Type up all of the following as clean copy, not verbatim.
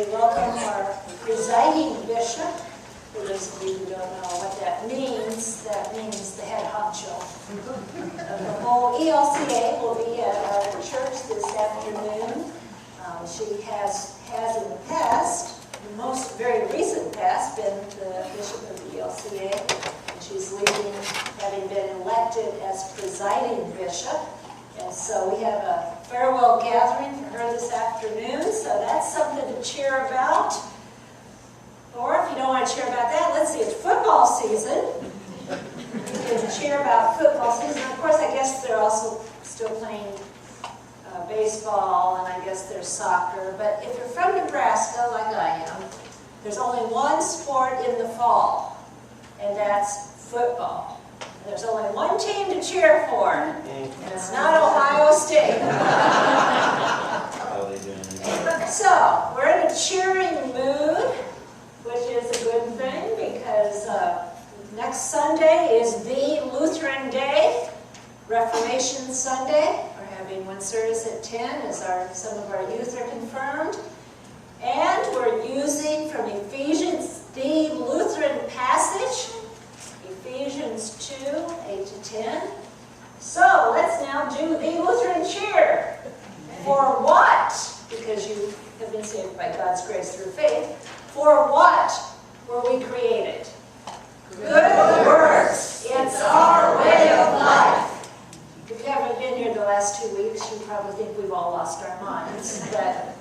we welcome our presiding bishop. For those of you who don't know what that means the head honcho of the whole ELCA will be at our church this afternoon. She has in the past, the most very recent past, been the bishop of the ELCA, and she's leaving, having been elected as presiding bishop. And so we have a farewell gathering for her this afternoon, so that's something to cheer about. Or if you don't want to cheer about that, let's see, it's football season. You can cheer about football season. Of course, I guess they're also still playing baseball, and I guess there's soccer. But if you're from Nebraska, like I am, there's only one sport in the fall, and that's football. And there's only one team to cheer for, and it's not Ohio State. So, we're in a cheering mood, which is a good thing, because next Sunday is the Lutheran Day, Reformation Sunday. We're having one service at 10 as some of our youth are confirmed. And we're using from Ephesians the Lutheran passage, Ephesians 2, 8 to 10. So let's now do the Lutheran cheer. For what? Because you have been saved by God's grace through faith. For what were we created? Good works. It's our way of life. If you haven't been here the last 2 weeks, you probably think we've all lost our minds. But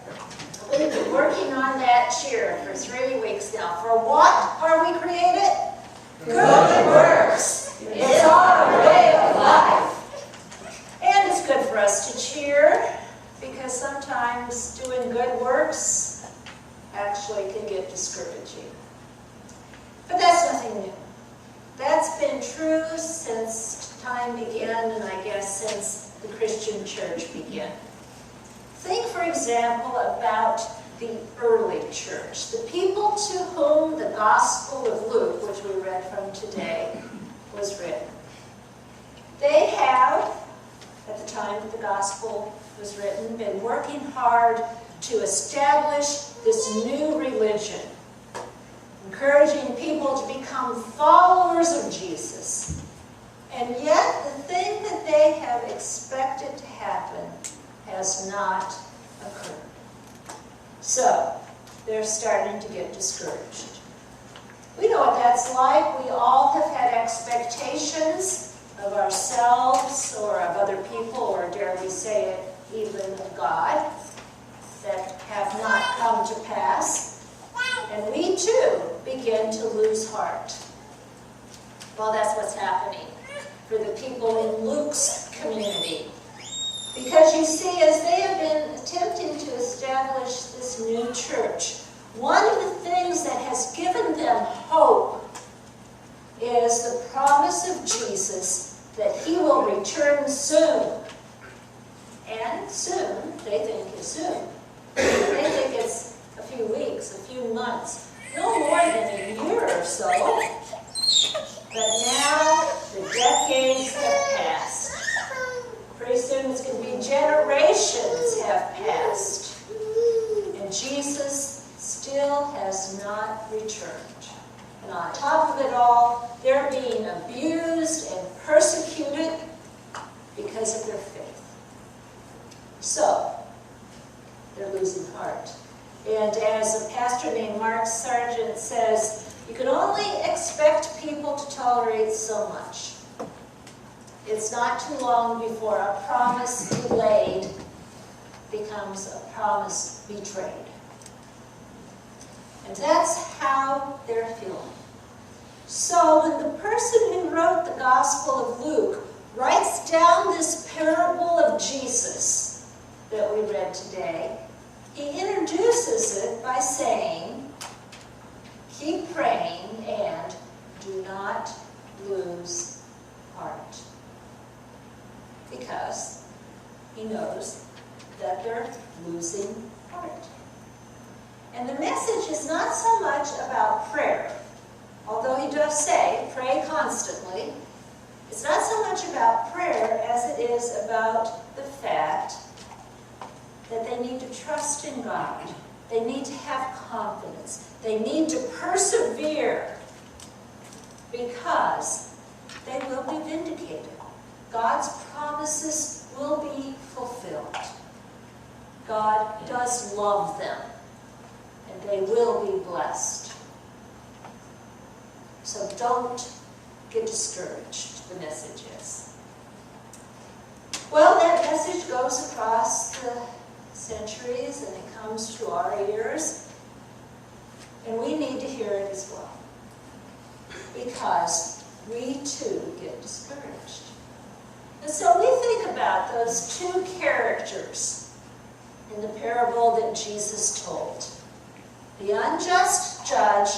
we've been working on that cheer for 3 weeks now. For what are we created? Good works. It's our way of life. And it's good for us to cheer, because sometimes doing good works actually can get discouraging. But that's nothing new. That's been true since time began, and I guess since the Christian church began. Think, for example, about the early church, the people to whom the Gospel of Luke, which we read from today, was written. They have, at the time that the Gospel was written, been working hard to establish this new religion, encouraging people to become followers of Jesus. And yet, the thing that they have expected to happen has not occurred. So, they're starting to get discouraged. We know what that's like. We all have had expectations of ourselves or of other people, or dare we say it, even of God, that have not come to pass. And we too begin to lose heart. Well, that's what's happening for the people in Luke's community. Because you see, as they have been attempting to establish this new church, one of the things that has given them hope is the promise of Jesus that he will return soon. And soon, they think is soon. They think it's a few weeks, a few months, no more than a year or so. But now the decades have passed. Pretty soon it's going to be generations have passed. And Jesus still has not returned. And on top of it all, they're being abused and persecuted because of their faith. So, they're losing heart. And as a pastor named Mark Sargent says, you can only expect people to tolerate so much. It's not too long before a promise delayed becomes a promise betrayed. And that's how they're feeling. So when the person who wrote the Gospel of Luke writes down this parable of Jesus that we read today, he introduces it by saying, keep praying and do not lose heart. Because he knows that they're losing heart. And the message is not so much about prayer, although he does say, pray constantly. It's not so much about prayer as it is about the fact that they need to trust in God They need to have confidence. They need to persevere because they will be vindicated. God's promises will be fulfilled. God does love them, and they will be blessed. So don't get discouraged, the message is. Well, that message goes across the centuries, and it comes to our ears, and we need to hear it as well, because we too get discouraged. And so we think about those two characters in the parable that Jesus told, the unjust judge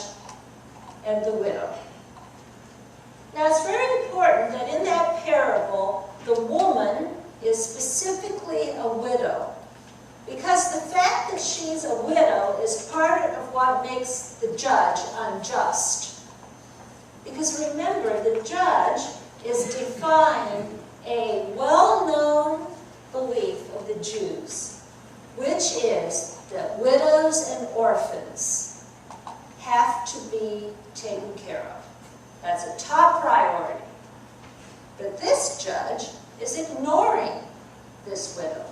and the widow. Now, it's very important that in that parable, the woman is specifically a widow, because the fact that she's a widow is part of what makes the judge unjust. Because remember, the judge is defying a well-known belief of the Jews, which is that widows and orphans have to be taken care of. That's a top priority. But this judge is ignoring this widow.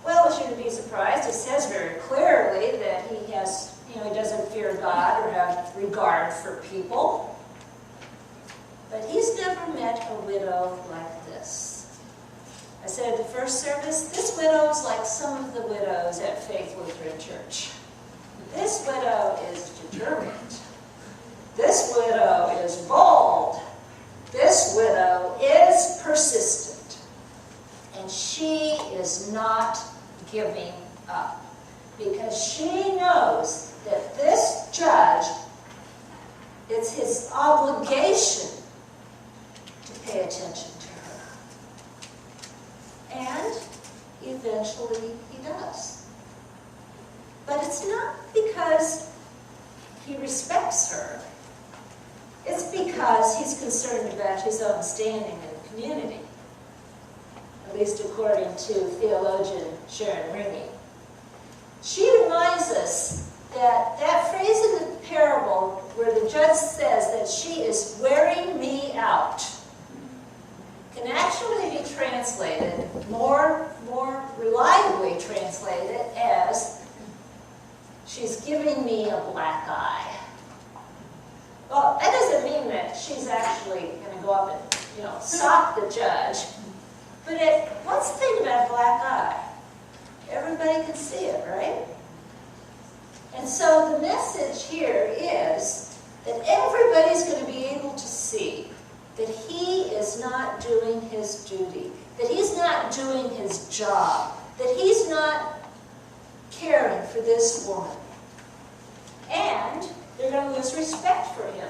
Well, we shouldn't be surprised. It says very clearly that he doesn't fear God or have regard for people. But he's never met a widow like this. I said at the first service, this widow is like some of the widows at Faith Lutheran Church. This widow is determined. This widow is bold. This widow is persistent. And she is not giving up, because she knows that this judge, it's his obligation to pay attention to her. And eventually he does. But it's not because he respects her. It's because he's concerned about his own standing in the community, at least according to theologian Sharon Ringy. She reminds us that that phrase in the parable where the judge says that she is wearing me out can actually be translated, more reliably translated, as she's giving me a black eye. Well, that doesn't mean that she's actually going to go up and, sock the judge. But what's the thing about a black eye? Everybody can see it, right? And so the message here is that everybody's going to be able to see that he is not doing his duty, that he's not doing his job, that he's not caring for this woman. And they're going to lose respect for him.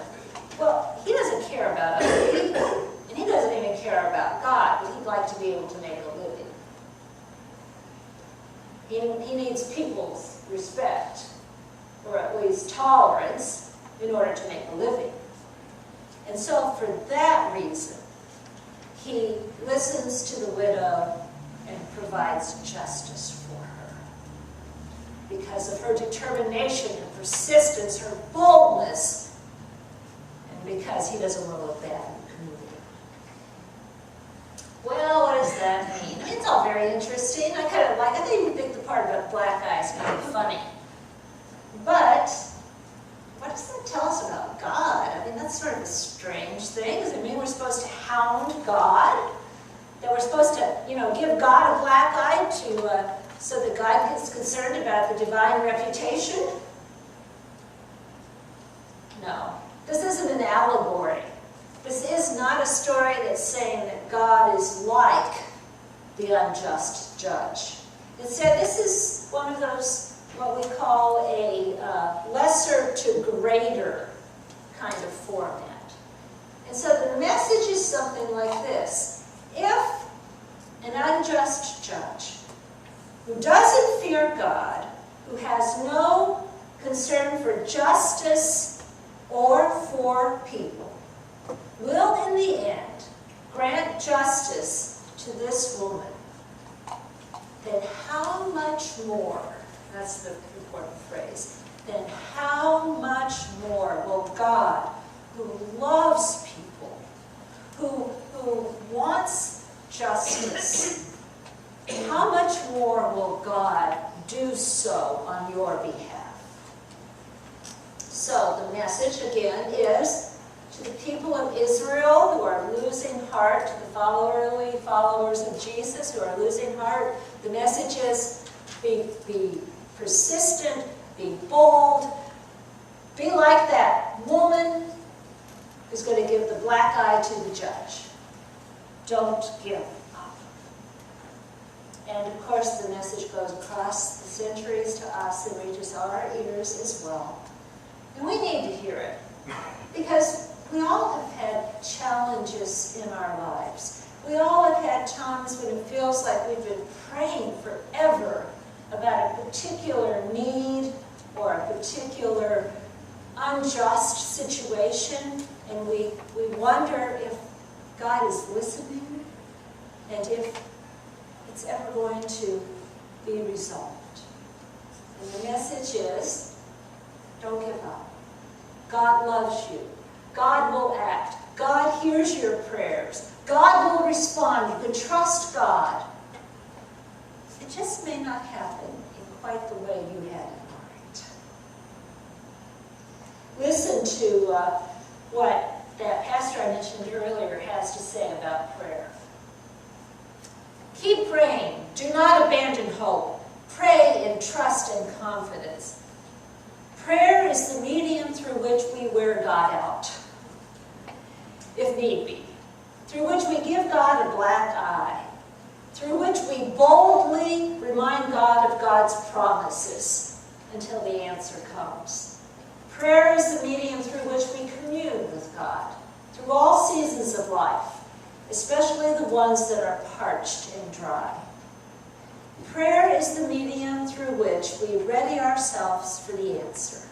Well, he doesn't care about other people, and he doesn't even care about God, but he'd like to be able to make a living. He needs people's respect, or at least tolerance, in order to make a living. And so for that reason, he listens to the widow and provides justice for her. Because of her determination, her persistence, her boldness, and because he doesn't want to look bad in the community. Well, what does that mean? It's all very interesting. I even think the part about black eye is kind of funny. But what does that tell us about God? I mean, that's sort of a strange thing. Does it mean we're supposed to hound God? That we're supposed to, give God a black eye so that God gets concerned about the divine reputation? No. This isn't an allegory. This is not a story that's saying that God is like the unjust judge. Instead, this is one of those, what we call a lesser to greater kind of format. And so the message is something like this. If an unjust judge who doesn't fear God, who has no concern for justice or for people, will in the end grant justice to this woman, then how much more That's the important phrase. Then how much more will God, who loves people, who wants justice, how much more will God do so on your behalf? So the message again is to the people of Israel who are losing heart, to the followers of Jesus who are losing heart. The message is be persistent, be bold, be like that woman who's going to give the black eye to the judge. Don't give up. And of course the message goes across the centuries to us and reaches our ears as well. And we need to hear it because we all have had challenges in our lives. We all have had times when it feels like we've been praying forever about a particular need or a particular unjust situation, and we wonder if God is listening and if it's ever going to be resolved. And the message is, don't give up. God loves you. God will act. God hears your prayers. God will respond. You can trust God. It just may not happen in quite the way you had in mind. Listen to what that pastor I mentioned earlier has to say about prayer. Keep praying. Do not abandon hope. Pray in trust and confidence. Prayer is the medium through which we wear God out, if need be, through which we give God a black eye, through which we boldly remind God of God's promises until the answer comes. Prayer is the medium through which we commune with God through all seasons of life, especially the ones that are parched and dry. Prayer is the medium through which we ready ourselves for the answer.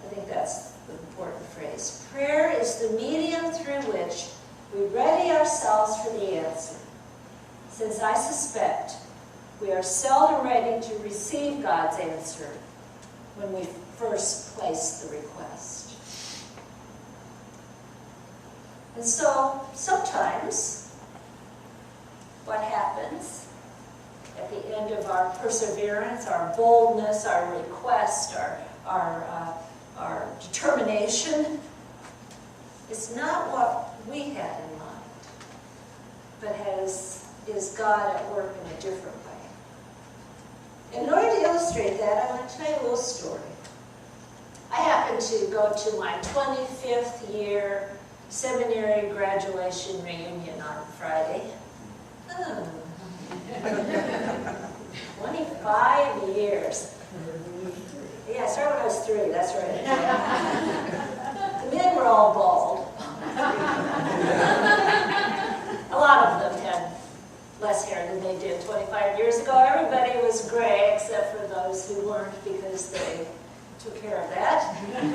I think that's the important phrase. Prayer is the medium through which we ready ourselves for the answer. Since I suspect we are seldom ready to receive God's answer when we first place the request. And so, sometimes, what happens at the end of our perseverance, our boldness, our request, our determination, is not what we had in mind, but is God at work in a different way. In order to illustrate that, I want to tell you a little story. I happened to go to my 25th year seminary graduation reunion on Friday. 25 years. Yeah, I started when I was 3, that's right. The men were all bald. A lot of them had less hair than they did 25 years ago. Everybody was gray except for those who weren't, because they took care of that. And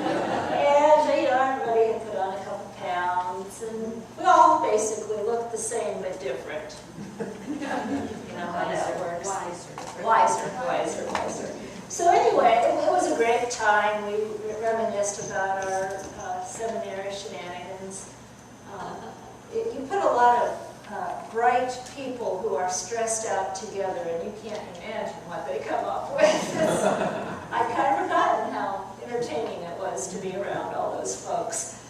everybody had put on a couple pounds, and we all basically looked the same but different. You know how that works. Wiser. So anyway, it was a great time. We reminisced about our seminary shenanigans. You put a lot of bright people who are stressed out together, and you can't imagine what they come up with. I'd kind of forgotten how entertaining it was to be around all those folks.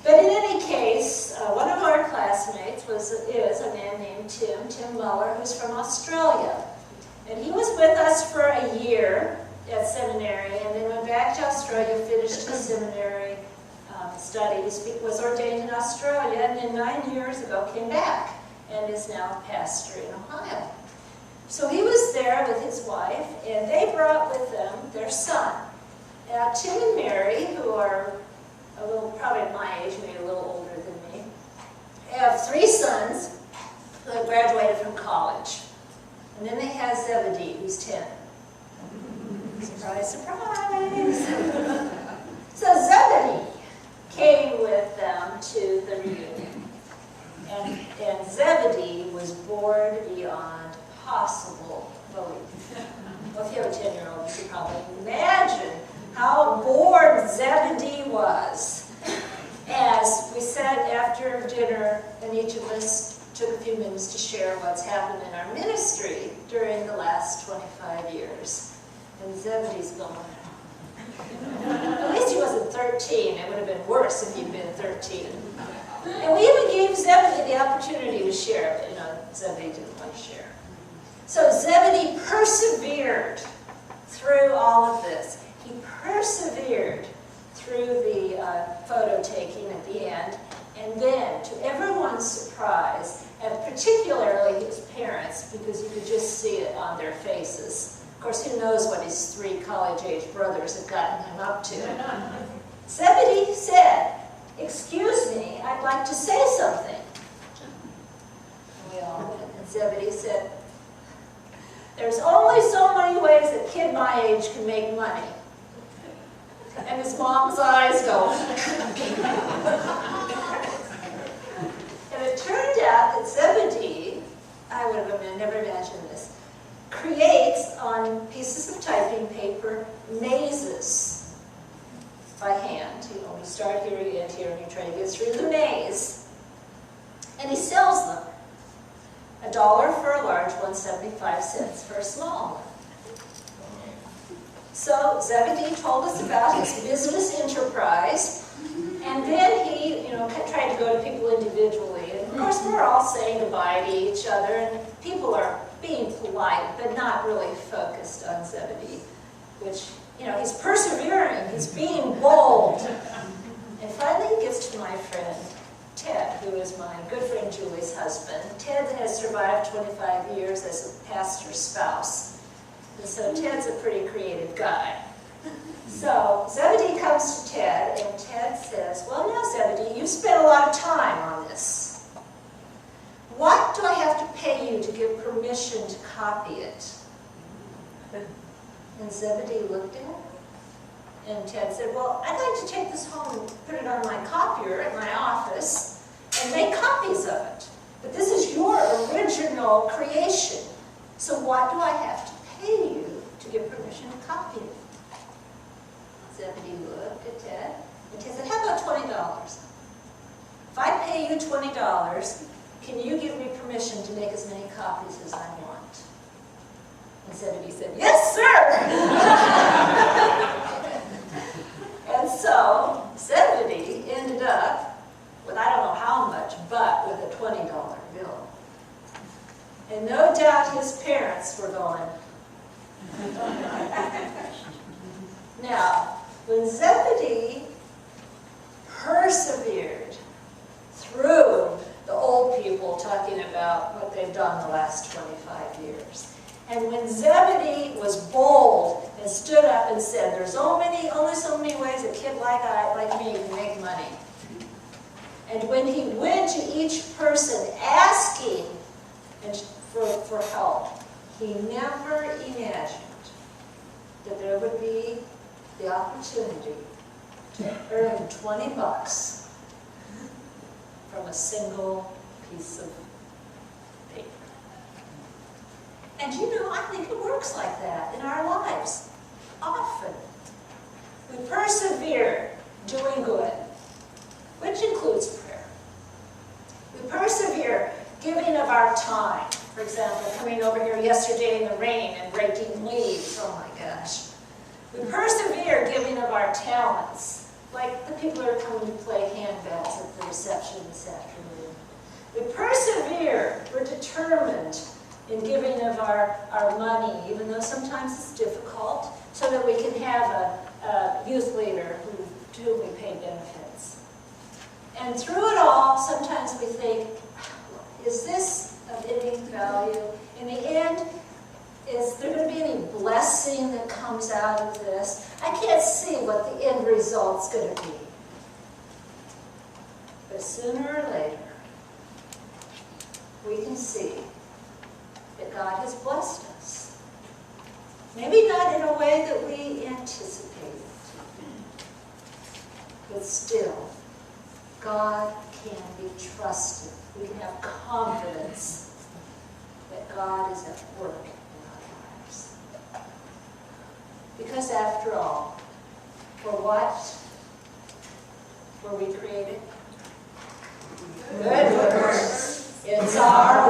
But in any case, one of our classmates is a man named Tim Muller, who's from Australia. And he was with us for a year at seminary, and then went back to Australia, finished his seminary studies, was ordained in Australia, and then 9 years ago came back and is now a pastor in Ohio. So he was there with his wife, and they brought with them their son. Now, Tim and Mary, who are a little, probably my age, maybe a little older than me, have 3 sons who have graduated from college. And then they have Zebedee, who's 10. Surprise, surprise! So Zebedee came with them to the reunion. And Zebedee was bored beyond possible belief. Well, if you have a 10-year-old you can probably imagine how bored Zebedee was as we sat after dinner and each of us took a few minutes to share what's happened in our ministry during the last 25 years. And Zebedee's going, at least he wasn't 13. It would have been worse if he'd been 13. And we even gave Zebedee the opportunity to share, but Zebedee didn't want to share. So Zebedee persevered through all of this. He persevered through the photo taking at the end, and then, to everyone's surprise, and particularly his parents, because you could just see it on their faces. Of course, who knows what his 3 college-age brothers had gotten him up to. Zebedee said, "Excuse me, I'd like to say something." And we all went, and Zebedee said, "There's only so many ways a kid my age can make money." And his mom's eyes go. And it turned out that Zebedee, I would have never imagined this, creates on pieces of typing paper mazes by hand. You start here, you end here, and you try to get through the maze. And he sells them. $1 for a large one, 75 cents for a small one. So Zebedee told us about his business enterprise, and then he, tried to go to people individually. And of course, we're all saying goodbye to each other, and people are being polite, but not really focused on Zebedee, which, he's persevering, he's being bold. And finally, he gets to my friend Ted, who is my good friend Julie's husband. Ted has survived 25 years as a pastor's spouse. And so Ted's a pretty creative guy. So Zebedee comes to Ted, and Ted says, "Well, now, Zebedee, you've spent a lot of time on this. What do I have to pay you to give permission to copy it?" And Zebedee looked at him, and Ted said, "Well, I'd like to take this home and put it on my copier at my office and make copies of it. But this is your original creation. So what do I have to pay you to give permission to copy it?" Zebedee looked at Ted, and Ted said, "How about $20? If I pay you $20, can you give me permission to make as many copies as I want?" And Zebedee said, "Yes, sir!" And so Zebedee ended up with, I don't know how much, but with a $20 bill. And no doubt his parents were going. Now, when Zebedee persevered through the old people talking about what they've done the last 25 years, and when Zebedee was bold and stood up and said, "There's only so many ways a kid like me can make money," and when he went to each person asking for help, he never imagined that there would be the opportunity to earn $20 from a single piece of paper. And I think it works like that in our lives. Often. We persevere doing good, which includes prayer. We persevere giving of our time. For example, coming over here yesterday in the rain and raking leaves. Oh my gosh. We persevere giving of our talents, like the people who are coming to play handbells at the reception this afternoon. We persevere, we're determined in giving of our money, even though sometimes it's difficult, so that we can have a youth leader to whom we pay benefits. And through it all, sometimes we think, is this of any value? In the end, is there going to be any blessing that comes out of this? I can't see what the end result's going to be. But sooner or later, we can see that God has blessed us. Maybe not in a way that we anticipated, but still, God can be trusted. We can have confidence that God is at work in our lives. Because after all, for what were we created? Good works. It's our